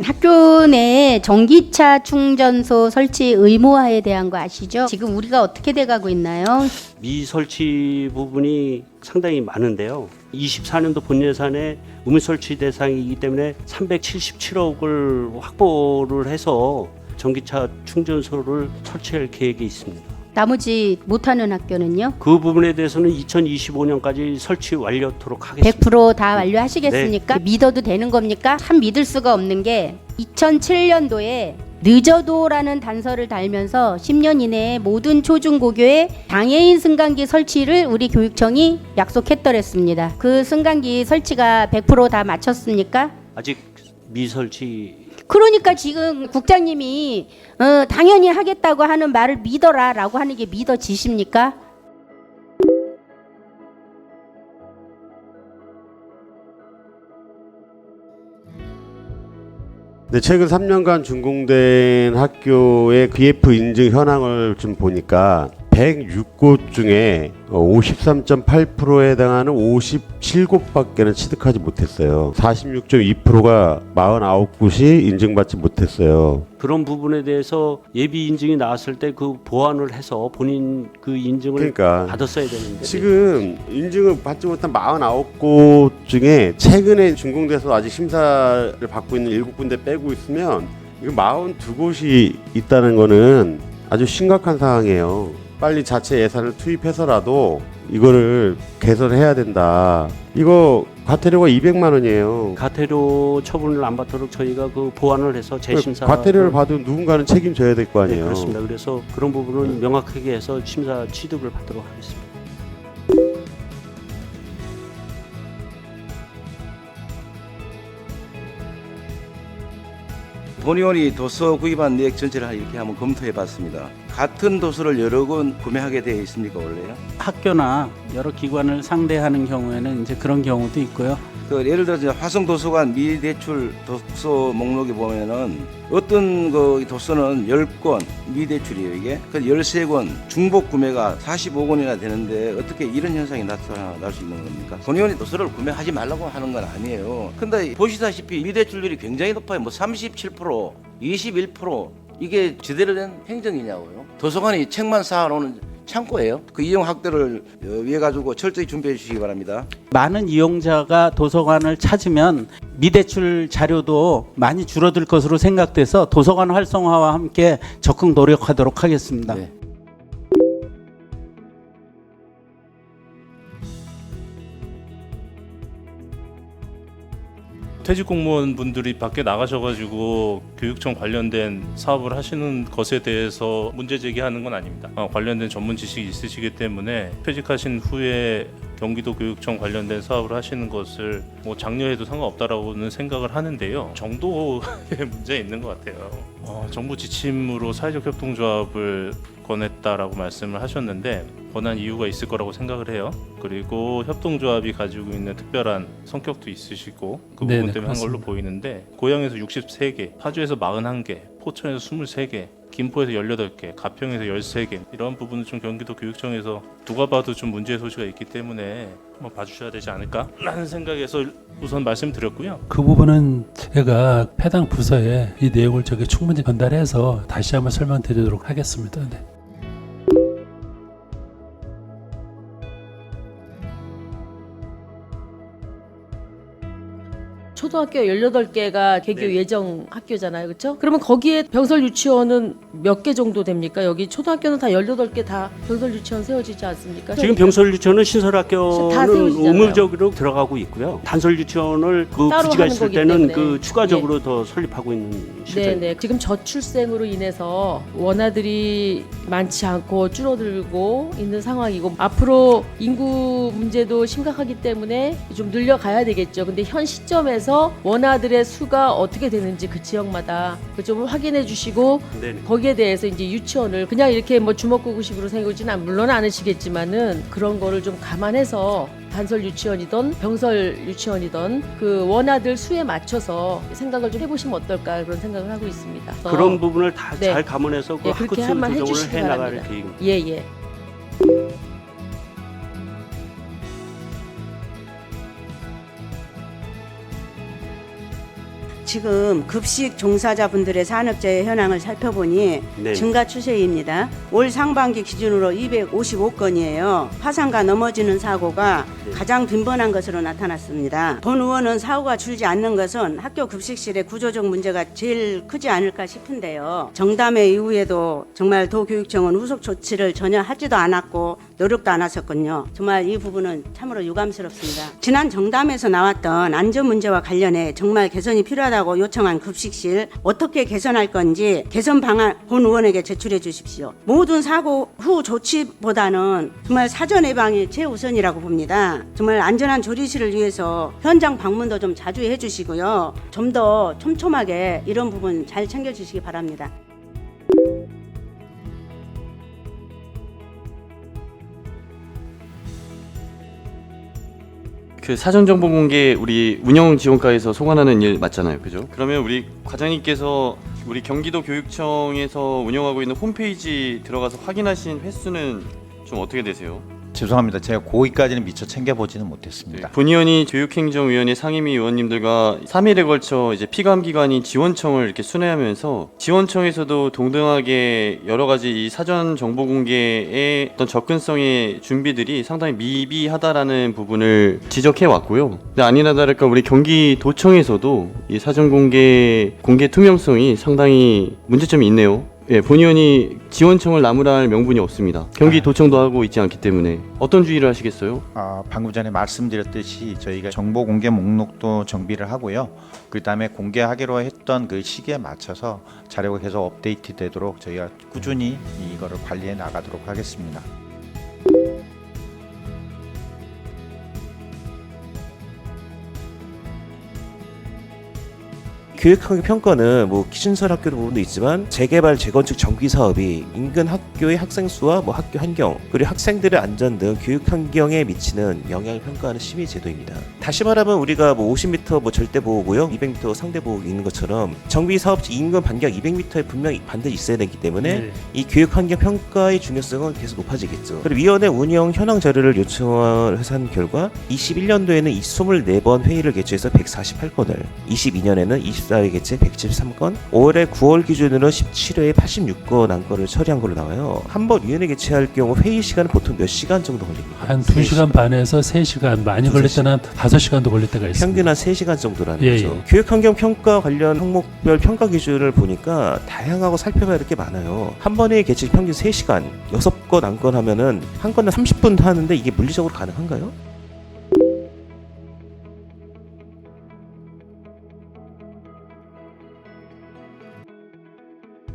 학교 내에 전기차 충전소 설치 의무화에 대한 거 아시죠? 지금 우리가 어떻게 돼가고 있나요? 미설치 부분이 상당히 많은데요. 24년도 본 예산에 의무설치 대상이기 때문에 377억을 확보를 해서 전기차 충전소를 설치할 계획이 있습니다. 나머지 못하는 학교는요? 그 부분에 대해서는 2025년까지 설치 완료토록 하겠습니다. 100%다 완료하시겠습니까? 믿어도 되는 겁니까? 참 믿을 수가 없는 게 2007년도에 늦어도라는 단서를 달면서 10년 이내에 모든 초중고교에 장애인 승강기 설치를 우리 교육청이 약속했더랬습니다. 그 승강기 설치가 100%다 마쳤습니까? 아직 미설치. 그러니까 지금 국장님이 당연히 하겠다고 하는 말을 믿어라라고 하는 게 믿어지십니까? 네, 최근 3년간 준공된 학교의 BF 인증 현황을 좀 보니까 106곳 중에 53.8%에 해당하는 57곳밖에는 취득하지 못했어요. 46.2%가 49곳이 인증받지 못했어요. 그런 부분에 대해서 예비 인증이 나왔을 때 그 보완을 해서 본인 그 인증을 그러니까 받았어야 되는데 지금 인증을 받지 못한 49곳 중에 최근에 준공돼서 아직 심사를 받고 있는 7군데 빼고 있으면 이거 42곳이 있다는 거는 아주 심각한 상황이에요. 빨리 자체 예산을 투입해서라도 이거를 개설해야 된다. 이거 과태료가 200만 원이에요. 과태료 처분을 안 받도록 저희가 그 보완을 해서 재심사 과태료를 받으면 누군가는 책임져야 될 거 네, 아니에요. 그렇습니다. 그래서 그런 부분은 명확하게 해서 심사 취득을 받도록 하겠습니다. 본의원이 도서 구입한 내역 전체를 이렇게 한번 검토해봤습니다. 같은 도서를 여러 권 구매하게 되어 있습니까 원래요? 학교나 여러 기관을 상대하는 경우에는 이제 그런 경우도 있고요. 그 예를 들어서 화성도서관 미대출 도서 목록에 보면은 어떤 그 도서는 10권 미대출이에요 이게. 그 13권 중복 구매가 45권이나 되는데 어떻게 이런 현상이 나타날 수 있는 겁니까? 본의원이 도서를 구매하지 말라고 하는 건 아니에요. 근데 보시다시피 미대출률이 굉장히 높아요. 뭐 37%, 21% 이게 제대로 된 행정이냐고요. 도서관이 책만 쌓아놓는 창고예요. 그 이용 확대를 위해 가지고 철저히 준비해 주시기 바랍니다. 많은 이용자가 도서관을 찾으면 미대출 자료도 많이 줄어들 것으로 생각돼서 도서관 활성화와 함께 적극 노력하도록 하겠습니다. 네. 퇴직 공무원분들이 밖에 나가셔가지고 교육청 관련된 사업을 하시는 것에 대해서 문제 제기하는 건 아닙니다. 관련된 전문 지식이 있으시기 때문에 퇴직하신 후에 경기도 교육청 관련된 사업을 하시는 것을 뭐 장려해도 상관없다라고는 생각을 하는데요. 정도의 문제 있는 것 같아요. 정부 지침으로 사회적 협동조합을 권했다라고 말씀을 하셨는데 권한 이유가 있을 거라고 생각을 해요. 그리고 협동조합이 가지고 있는 특별한 성격도 있으시고 그 부분 때문에 한 걸로 보이는데 고양에서 63개, 파주에서 41개, 포천에서 23개, 김포에서 18개, 가평에서 13개 이런 부분은 좀 경기도 교육청에서 누가 봐도 좀 문제의 소지가 있기 때문에 한번 봐주셔야 되지 않을까라는 생각에서 우선 말씀드렸고요. 그 부분은 제가 해당 부서에 이 내용을 충분히 전달해서 다시 한번 설명드리도록 하겠습니다. 네. 초등학교 18개가 개교 네. 예정 학교잖아요. 그렇죠? 그러면 거기에 병설 유치원은 몇 개 정도 됩니까? 여기 초등학교는 다 18개 다 병설 유치원 세워지지 않습니까? 지금 병설 유치원은 다 신설학교는 세워지잖아요. 의무적으로 들어가고 있고요. 단설 유치원을 그 따로 부지가 하는 있을 거기 때는 때문에. 그 추가적으로 더 설립하고 있는 시절입니다. 네네. 지금 저출생으로 인해서 원아들이 많지 않고 줄어들고 있는 상황이고 앞으로 인구 문제도 심각하기 때문에 좀 늘려가야 되겠죠. 근데 현 시점에서 원아들의 수가 어떻게 되는지 그 지역마다 좀 확인해 주시고 네네. 거기에 대해서 이제 유치원을 그냥 이렇게 뭐 주먹구구식으로 생각하지는 물론 않으시겠지만은 그런 거를 좀 감안해서 단설 유치원이든 병설 유치원이든 그 원아들 수에 맞춰서 생각을 좀 해보시면 어떨까 그런 생각을 하고 있습니다. 그런 부분을 다 네. 잘 감안해서 그 예, 학급 그렇게 수 한번 조정을 해주시기 해나갈 바랍니다. 계획입니다. 예예. 지금 급식 종사자분들의 산업재해 현황을 살펴보니 네. 증가 추세입니다. 올 상반기 기준으로 255건이에요. 화상과 넘어지는 사고가 가장 빈번한 것으로 나타났습니다. 본 의원은 사고가 줄지 않는 것은 학교 급식실의 구조적 문제가 제일 크지 않을까 싶은데요. 정담회 이후에도 정말 도교육청은 후속 조치를 전혀 하지도 않았고 노력도 안 하셨군요. 정말 이 부분은 참으로 유감스럽습니다. 지난 정담에서 나왔던 안전 문제와 관련해 정말 개선이 필요하다고 요청한 급식실 어떻게 개선할 건지 개선 방안 본 의원에게 제출해 주십시오. 모든 사고 후 조치보다는 정말 사전 예방이 최우선이라고 봅니다. 정말 안전한 조리실을 위해서 현장 방문도 좀 자주 해주시고요. 좀 더 촘촘하게 이런 부분 잘 챙겨주시기 바랍니다. 그 사전 정보 공개 우리 운영 지원과에서 소관하는 일 맞잖아요, 그죠? 그러면 우리 과장님께서 우리 경기도 교육청에서 운영하고 있는 홈페이지 들어가서 확인하신 횟수는 좀 어떻게 되세요? 죄송합니다. 제가 거기까지는 미처 챙겨보지는 못했습니다. 본의원이 교육행정위원회 상임위 의원님들과 3일에 걸쳐 이제 피감기관인 지원청을 이렇게 순회하면서 지원청에서도 동등하게 여러 가지 이 사전 정보 공개의 어떤 접근성의 준비들이 상당히 미비하다라는 부분을 지적해 왔고요. 근데 아니나 다를까 우리 경기도청에서도 이 사전 공개 투명성이 상당히 문제점이 있네요. 예, 본의원이 지원청을 나무랄 명분이 없습니다. 경기도청도 하고 있지 않기 때문에 어떤 주의를 하시겠어요? 방금 전에 말씀드렸듯이 저희가 정보 공개 목록도 정비를 하고요. 그다음에 공개하기로 했던 그 시기에 맞춰서 자료가 계속 업데이트 되도록 저희가 꾸준히 이거를 관리해 나가도록 하겠습니다. 교육환경 평가는 뭐 기준설 학교 부분도 있지만 재개발, 재건축, 정비 사업이 인근 학교의 학생 수와 뭐 학교 환경 그리고 학생들의 안전 등 교육 환경에 미치는 영향을 평가하는 심의 제도입니다. 다시 말하면 우리가 뭐 50m 뭐 절대 보호구역, 200m 상대 보호구 있는 것처럼 정비 사업지 인근 반경 200m에 분명히 반드시 있어야 되기 때문에 이 교육 환경 평가의 중요성은 계속 높아지겠죠. 그리고 위원회 운영 현황 자료를 요청해서 한 결과 21년도에는 24번 회의를 개최해서 148건을, 22년에는 24회 개최 173건, 올해 9월 기준으로 17회에 86건 안건을 처리한 걸로 나와요. 한 번 위원회 개최할 경우 회의 시간은 보통 몇 시간 정도 걸립니까? 한 2시간 반에서 3시간, 많이 걸릴 때는 5시간도 걸릴 때가 있습니다. 평균 한 3시간 정도라는 예, 거죠. 예. 교육환경 평가 관련 항목별 평가 기준을 보니까 다양하고 살펴봐야 할 게 많아요. 한 번에 개최 평균 3시간, 6건 안건 하면은 한 건당 30분 하는데 이게 물리적으로 가능한가요?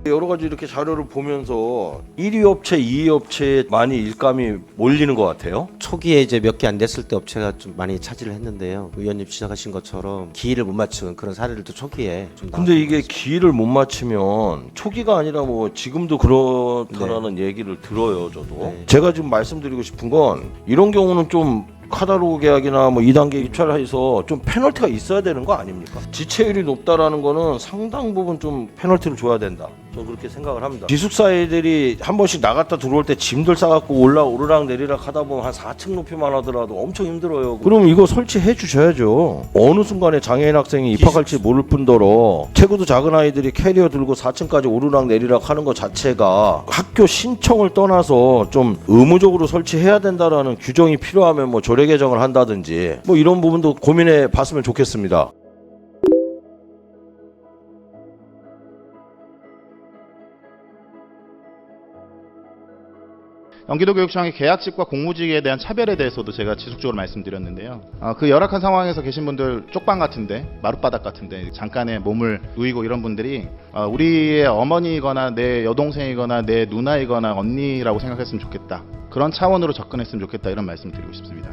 여러 가지 이렇게 자료를 보면서 1위 업체, 2위 업체에 많이 일감이 몰리는 것 같아요. 초기에 이제 몇 개 안 됐을 때 업체가 좀 많이 차지를 했는데요. 의원님 지적하신 것처럼 기일을 못 맞춘 그런 사례들도 초기에 좀 나왔던 근데 이게 것 기일을 못 맞추면 초기가 아니라 뭐 지금도 그렇다라는 얘기를 들어요, 저도. 네. 제가 지금 말씀드리고 싶은 건 이런 경우는 좀 카탈로그 계약이나 뭐 2단계 입찰해서 좀 페널티가 있어야 되는 거 아닙니까? 지체율이 높다라는 거는 상당 부분 좀 페널티를 줘야 된다. 저는 그렇게 생각을 합니다. 기숙사 애들이 한 번씩 나갔다 들어올 때 짐들 싸갖고 오르락 내리락 하다 보면 한 4층 높이만 하더라도 엄청 힘들어요. 그럼 이거 설치해 주셔야죠. 어느 순간에 장애인 학생이 입학할지 모를 뿐더러 체구도 작은 아이들이 캐리어 들고 4층까지 오르락 내리락 하는 것 자체가 학교 신청을 떠나서 좀 의무적으로 설치해야 된다라는 규정이 필요하면 뭐 조례 개정을 한다든지 뭐 이런 부분도 고민해 봤으면 좋겠습니다. 경기도교육청의 계약직과 공무직에 대한 차별에 대해서도 제가 지속적으로 말씀드렸는데요. 그 열악한 상황에서 계신 분들 쪽방 같은데, 마룻바닥 같은데 잠깐의 몸을 누이고 이런 분들이 우리의 어머니이거나 내 여동생이거나 내 누나이거나 언니라고 생각했으면 좋겠다. 그런 차원으로 접근했으면 좋겠다, 이런 말씀을 드리고 싶습니다.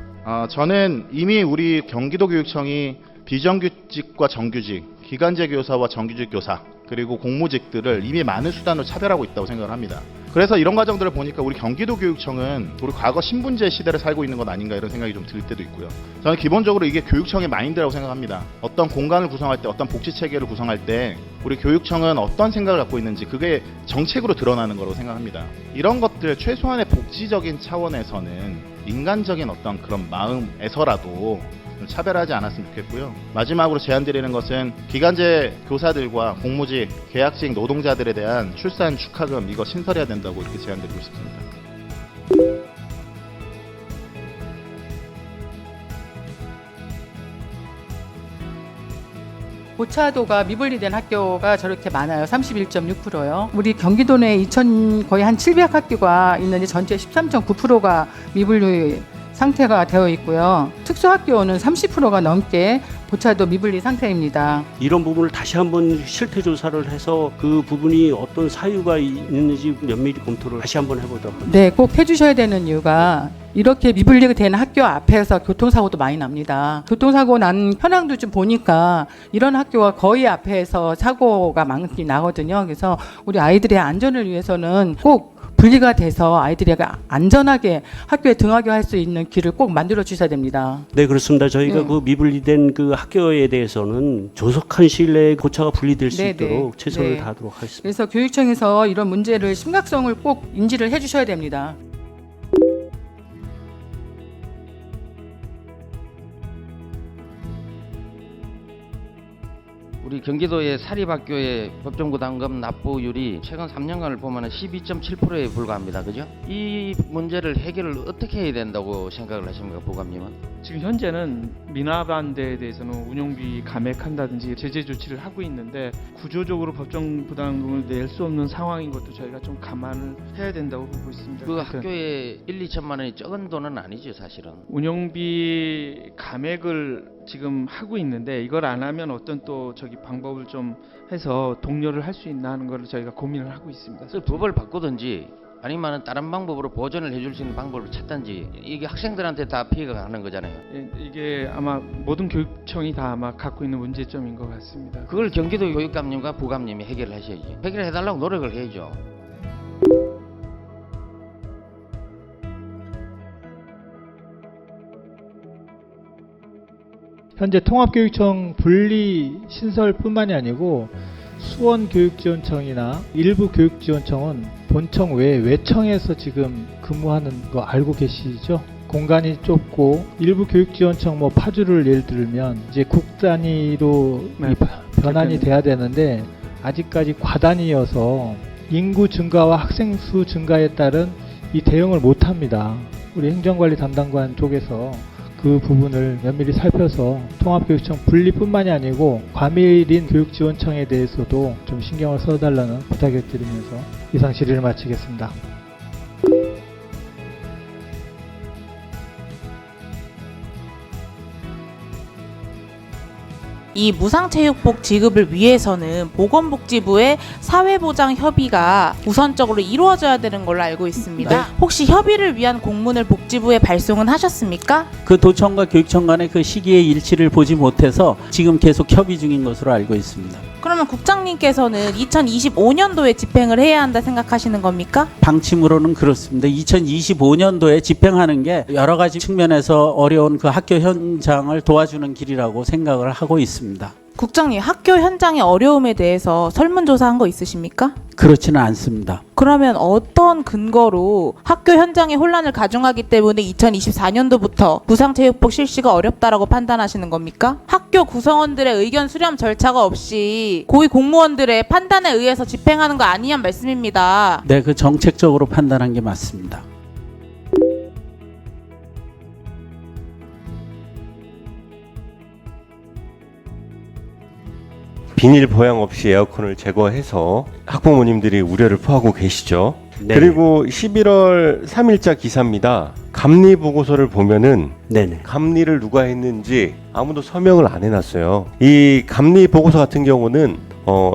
저는 이미 우리 경기도교육청이 비정규직과 정규직, 기간제 교사와 정규직 교사, 그리고 공무직들을 이미 많은 수단으로 차별하고 있다고 생각을 합니다. 그래서 이런 과정들을 보니까 우리 경기도교육청은 우리 과거 신분제 시대를 살고 있는 것 아닌가, 이런 생각이 좀 들 때도 있고요. 저는 기본적으로 이게 교육청의 마인드라고 생각합니다. 어떤 공간을 구성할 때, 어떤 복지체계를 구성할 때 우리 교육청은 어떤 생각을 갖고 있는지 그게 정책으로 드러나는 거라고 생각합니다. 이런 것들 최소한의 복지적인 차원에서는 인간적인 어떤 그런 마음에서라도 차별하지 않았으면 좋겠고요. 마지막으로 제안드리는 것은 기간제 교사들과 공무직, 계약직 노동자들에 대한 출산 축하금 이거 신설해야 된다고 이렇게 제안드리고 싶습니다. 고차도가 미분리된 학교가 저렇게 많아요. 31.6%요. 우리 경기도 내에 거의 한 700학교가 있는데 전체 13.9%가 미분리 상태가 되어 있고요. 특수학교는 30%가 넘게 고차도 미분리 상태입니다. 이런 부분을 다시 한번 실태 조사를 해서 그 부분이 어떤 사유가 있는지 면밀히 검토를 다시 한번 해보도록 하겠습니다. 네, 꼭 해주셔야 되는 이유가 이렇게 미분리가 되는 학교 앞에서 교통사고도 많이 납니다. 교통사고 난 현황도 좀 보니까 이런 학교가 거의 앞에서 사고가 많이 나거든요. 그래서 우리 아이들의 안전을 위해서는 꼭 분리가 돼서 아이들이 안전하게 학교에 등하교 할 수 있는 길을 꼭 만들어 주셔야 됩니다. 네, 그렇습니다. 저희가 그 미분리된 그 학교에 대해서는 조속한 시일 내에 고차가 분리될 수 있도록 최선을 다하도록 하겠습니다. 그래서 교육청에서 이런 문제를 심각성을 꼭 인지를 해주셔야 됩니다. 우리 경기도의 사립학교의 법정부담금 납부율이 최근 3년간을 보면 12.7%에 불과합니다. 그죠? 이 문제를 해결을 어떻게 해야 된다고 생각을 하십니까, 부감님은? 지금 현재는 미납반대에 대해서는 운영비 감액한다든지 제재 조치를 하고 있는데 구조적으로 법정부담금을 낼 수 없는 상황인 것도 저희가 좀 감안을 해야 된다고 보고 있습니다. 그 학교에 1, 2천만 원이 적은 돈은 아니죠, 사실은. 운영비 감액을 지금 하고 있는데 이걸 안 하면 어떤 또 방법을 좀 해서 독려를 할 수 있나 하는 걸 저희가 고민을 하고 있습니다. 그래서 법을 바꾸든지 아니면 다른 방법으로 보전을 해줄 수 있는 방법을 찾든지 이게 학생들한테 다 피해가 가는 거잖아요. 이게 아마 모든 교육청이 다 아마 갖고 있는 문제점인 것 같습니다. 그걸 경기도 교육감님과 부감님이 해결하셔야지. 해결해달라고 노력을 해야죠. 현재 통합교육청 분리 신설뿐만이 아니고 수원교육지원청이나 일부 교육지원청은 본청 외에 외청에서 지금 근무하는 거 알고 계시죠? 공간이 좁고 일부 교육지원청 파주를 예를 들면 이제 국 단위로 변환이 돼야 되는데 아직까지 과단위여서 인구 증가와 학생 수 증가에 따른 이 대응을 못합니다. 우리 행정관리 담당관 쪽에서 그 부분을 면밀히 살펴서 통합교육청 분리뿐만이 아니고 과밀인 교육지원청에 대해서도 좀 신경을 써달라는 부탁을 드리면서 이상 질의를 마치겠습니다. 이 무상체육복 지급을 위해서는 보건복지부의 사회보장 협의가 우선적으로 이루어져야 되는 걸로 알고 있습니다. 혹시 협의를 위한 공문을 복지부에 발송은 하셨습니까? 그 도청과 교육청 간의 그 시기의 일치를 보지 못해서 지금 계속 협의 중인 것으로 알고 있습니다. 그러면 국장님께서는 2025년도에 집행을 해야 한다 생각하시는 겁니까? 방침으로는 그렇습니다. 2025년도에 집행하는 게 여러 가지 측면에서 어려운 그 학교 현장을 도와주는 길이라고 생각을 하고 있습니다. 국장님, 학교 현장의 어려움에 대해서 설문조사한 거 있으십니까? 그렇지는 않습니다. 그러면 어떤 근거로 학교 현장의 혼란을 가중하기 때문에 2024년도부터 무상체육복 실시가 어렵다라고 판단하시는 겁니까? 학교 구성원들의 의견 수렴 절차가 없이 고위 공무원들의 판단에 의해서 집행하는 거 아니냐는 말씀입니다. 네, 그 정책적으로 판단한 게 맞습니다. 비닐 보양 없이 에어컨을 제거해서 학부모님들이 우려를 표하고 계시죠. 네. 그리고 11월 3일자 기사입니다. 감리 보고서를 보면은 감리를 누가 했는지 아무도 서명을 안 해놨어요. 이 감리 보고서 같은 경우는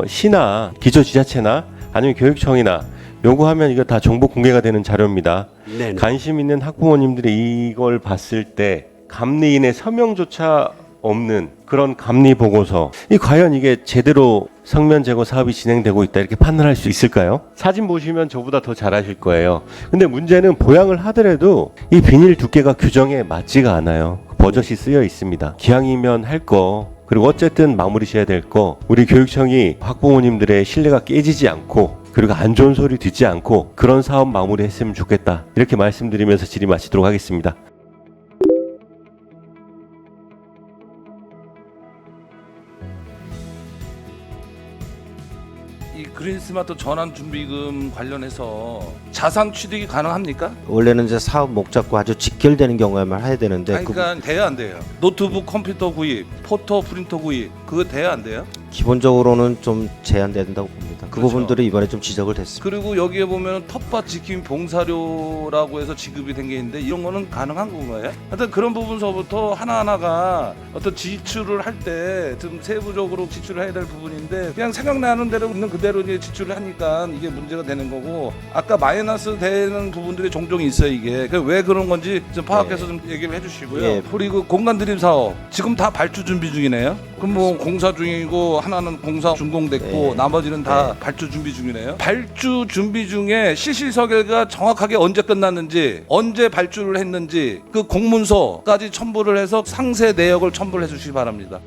시나 기초지자체나 아니면 교육청이나 요구하면 이거 다 정보 공개가 되는 자료입니다. 네네. 관심 있는 학부모님들이 이걸 봤을 때 감리인의 서명조차 없는 그런 감리 보고서, 과연 이게 제대로 성면 제거 사업이 진행되고 있다 이렇게 판단할 수 있을까요? 사진 보시면 저보다 더 잘 아실 거예요. 근데 문제는 보양을 하더라도 이 비닐 두께가 규정에 맞지가 않아요. 버젓이 쓰여 있습니다. 기왕이면 할 거, 그리고 어쨌든 마무리 지어야 될 거, 우리 교육청이 학부모님들의 신뢰가 깨지지 않고 그리고 안 좋은 소리 듣지 않고 그런 사업 마무리했으면 좋겠다, 이렇게 말씀드리면서 질의 마치도록 하겠습니다. 이 그린스마트 전환 준비금 관련해서 자산 취득이 가능합니까? 원래는 이제 사업 목적과 아주 직결되는 경우에만 해야 되는데 아니, 그러니까 돼야 안 돼요? 노트북 컴퓨터 구입, 포토 프린터 구입 그거 돼야 안 돼요? 기본적으로는 좀 제한된다고 봅니다. 그 그렇죠. 부분들이 이번에 좀 지적을 됐습니다. 그리고 여기에 보면 텃밭 지킴 봉사료라고 해서 지급이 된 게 있는데 이런 거는 가능한 건가요? 하여튼 그런 부분서부터 하나하나가 어떤 지출을 할 때 좀 세부적으로 지출을 해야 될 부분인데 그냥 생각나는 대로 있는 그대로 이제 지출을 하니까 이게 문제가 되는 거고 아까 마이너스 되는 부분들이 종종 있어요 이게 왜 그런 건지 좀 파악해서 좀 얘기를 해주시고요. 예. 그리고 공간 드림 사업 지금 다 발주 준비 중이네요. 그럼 뭐 공사 중이고 하나는 공사 준공됐고 나머지는 다 발주 준비 중이네요. 발주 준비 중에 실시설계가 정확하게 언제 끝났는지 언제 발주를 했는지 그 공문서까지 첨부를 해서 상세 내역을 첨부를 해주시기 바랍니다.